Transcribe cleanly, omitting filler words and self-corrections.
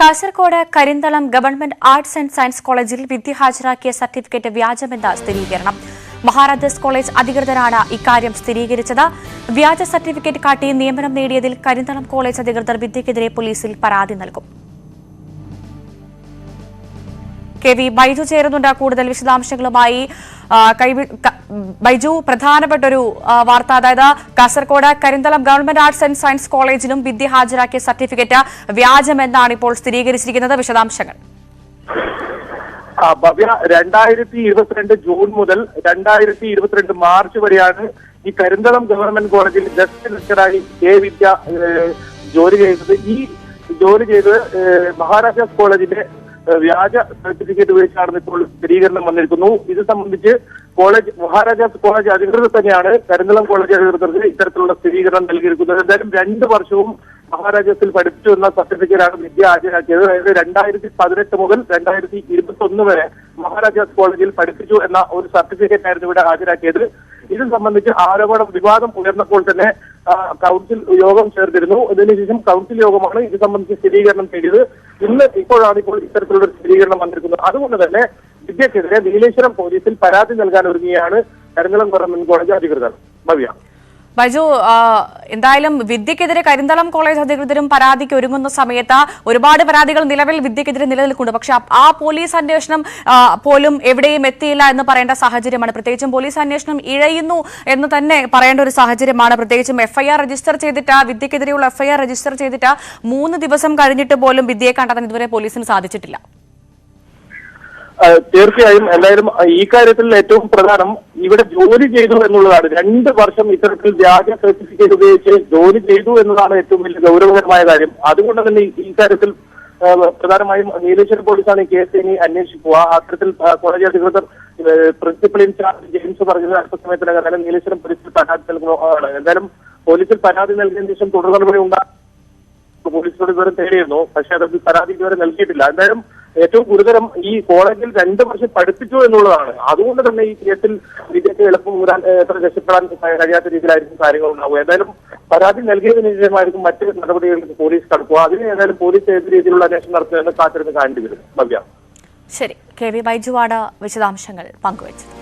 Kasaragod Karinthalam government arts and science കോളേജിൽ വിദ്യ ഹാജരാക്കിയ certificate വ്യാജമെന്ന സ്ഥിരീകരണം. മഹാരാജാസ് കോളേജ് അധികൃതരാണ് ഇക്കാര്യം സ്ഥിരീകരിച്ചത്. വ്യാജ സർട്ടിഫിക്കറ്റ് കാട്ടി നിയമനം നേടിയതിൽ കരിന്തളം കോളേജ് അധികൃതർ വിദ്യക്കെതിരെ പോലീസിൽ പരാതി നൽകും. കെ.വി. ബൈജു ചേരുന്നുണ്ട് കൂടുതൽ വിശദാംശങ്ങളുമായി. ബൈജു, പ്രധാനപ്പെട്ടൊരു വാർത്ത, അതായത് Kasaragod Karinthalam government arts and science കോളേജിലും വിദ്യ ഹാജരാക്കിയ സർട്ടിഫിക്കറ്റ് വ്യാജമെന്നാണ് ഇപ്പോൾ സ്ഥിരീകരിച്ചിരിക്കുന്നത്. വിശദാംശങ്ങൾ. ഭവ്യ, 2022 ജൂൺ മുതൽ 2022 മാർച്ച് വരെയാണ് ഈ കരിന്തളം ഗവൺമെന്റ് കോളേജിൽ ഗസ്റ്റ് ലെക്ചറായി വിദ്യ ജോലി ചെയ്തത്. ഈ ജോലി ചെയ്തത് മഹാരാജാസ് കോളേജിന്റെ വ്യാജ സർട്ടിഫിക്കറ്റ് ഉപയോഗിച്ചാണ് ഇപ്പോൾ സ്ഥിരീകരണം വന്നിരിക്കുന്നു. ഇത് സംബന്ധിച്ച് മഹാരാജാസ് കോളേജ് അധികൃതർ തന്നെയാണ് കരിന്തളം കോളേജ് അധികൃതർക്ക് ഇത്തരത്തിലുള്ള സ്ഥിരീകരണം നൽകിയിരിക്കുന്നത്. എന്തായാലും 2 വർഷവും മഹാരാജാസിൽ പഠിച്ചു എന്ന സർട്ടിഫിക്കറ്റാണ് വിദ്യ ഹാജരാക്കിയത്. അതായത് 2018 മുതൽ 2021 വരെ മഹാരാജാസ് കോളേജിൽ പഠിപ്പിച്ചു എന്ന ഒരു സർട്ടിഫിക്കറ്റ് ആയിരുന്നു ഇവിടെ ഹാജരാക്കിയത്. ഇത് സംബന്ധിച്ച് വിവാദം ഉയർന്നപ്പോൾ തന്നെ കൗൺസിൽ യോഗം ചേർന്നിരുന്നു. ഇതിനുശേഷം കൗൺസിൽ യോഗമാണ് ഇത് സംബന്ധിച്ച് സ്ഥിരീകരണം ചെയ്തത്. ഇപ്പോഴാണ് ഇത്തരത്തിലുള്ള സ്ഥിരീകരണം വന്നിരിക്കുന്നത്. അതുകൊണ്ട് തന്നെ വിദ്യക്കെതിരെ നീലേശ്വരം പോലീസിൽ പരാതി നൽകാൻ ഒരുങ്ങിയാണ് കരിന്തളം ഗവൺമെന്റ് കോളേജ് അധികൃതർ. ഭവ്യ. ബൈജു, എന്തായാലും വിദ്യക്കെതിരെ കരിന്തളം കോളേജ് അധികൃതരും പരാതിക്ക് ഒരുങ്ങുന്ന സമയത്ത് ഒരുപാട് പരാതികൾ നിലവിൽ വിദ്യക്കെതിരെ നിലനിൽക്കുന്നുണ്ട്. പക്ഷെ ആ പോലീസ് അന്വേഷണം പോലും എവിടെയും എത്തിയില്ല എന്ന് പറയേണ്ട സാഹചര്യമാണ്. പ്രത്യേകിച്ചും പോലീസ് അന്വേഷണം ഇഴയുന്നു എന്ന് തന്നെ പറയേണ്ട ഒരു സാഹചര്യമാണ്. പ്രത്യേകിച്ചും എഫ്ഐആർ രജിസ്റ്റർ ചെയ്തിട്ട്, വിദ്യക്കെതിരെയുള്ള എഫ്ഐആർ രജിസ്റ്റർ ചെയ്തിട്ട് 3 ദിവസം കഴിഞ്ഞിട്ട് പോലും വിദ്യയെ കണ്ടെത്താൻ ഇതുവരെ പോലീസിന് സാധിച്ചിട്ടില്ല. തീർച്ചയായും. എന്തായാലും ഈ കാര്യത്തിൽ ഏറ്റവും പ്രധാനം ഇവിടെ ജോലി ചെയ്തു എന്നുള്ളതാണ്. 2 വർഷം ഇത്തരത്തിൽ വ്യാജ സർട്ടിഫിക്കറ്റ് ഉപയോഗിച്ച് ജോലി ചെയ്തു എന്നതാണ് ഏറ്റവും വലിയ ഗൗരവകരമായ കാര്യം. അതുകൊണ്ട് തന്നെ ഈ കാര്യത്തിൽ പ്രധാനമായും നീലേശ്വരം പോലീസാണ് ഈ കേസ് ഇനി അന്വേഷിക്കുക. അത്തരത്തിൽ കോളേജ് അധികൃതർ പ്രിൻസിപ്പൽ ഇൻചാർജ് ജെയിംസ് പറഞ്ഞത് അല്പസമയത്തിനകം നീലേശ്വരം പോലീസിൽ പരാതി നൽകുന്നതാണ്. എന്തായാലും പോലീസിൽ പരാതി നൽകിയതിനു ശേഷം തുടർ നടപടി ഉണ്ടാകും. പോലീസിനോട് ഇതുവരെ തേടിയിരുന്നു, പക്ഷേ അതിൽ പരാതി ഇതുവരെ നൽകിയിട്ടില്ല. എന്തായാലും ഏറ്റവും ഗുരുതരം ഈ കോളേജിൽ 2 വർഷം പഠിപ്പിച്ചു എന്നുള്ളതാണ്. അതുകൊണ്ട് തന്നെ ഈ കേസിൽ വിദ്യക്ക് എളുപ്പം രക്ഷപ്പെടാൻ കഴിയാത്ത രീതിയിലായിരിക്കും കാര്യങ്ങൾ ഉണ്ടാവുക. എന്തായാലും പരാതി നൽകിയതിനു ശേഷമായിരിക്കും മറ്റ് നടപടികളിലേക്ക് പോലീസ് കടക്കുക. അതിന് ഏതായാലും പോലീസ് ഏത് രീതിയിലുള്ള അന്വേഷണം നടത്തുമെന്ന് കാത്തിരുന്ന് കാണേണ്ടി വരും. ഭവ്യ. ശരി, കെ.വി. ബൈജുവാണ് വിശദാംശങ്ങൾ പങ്കുവച്ചത്.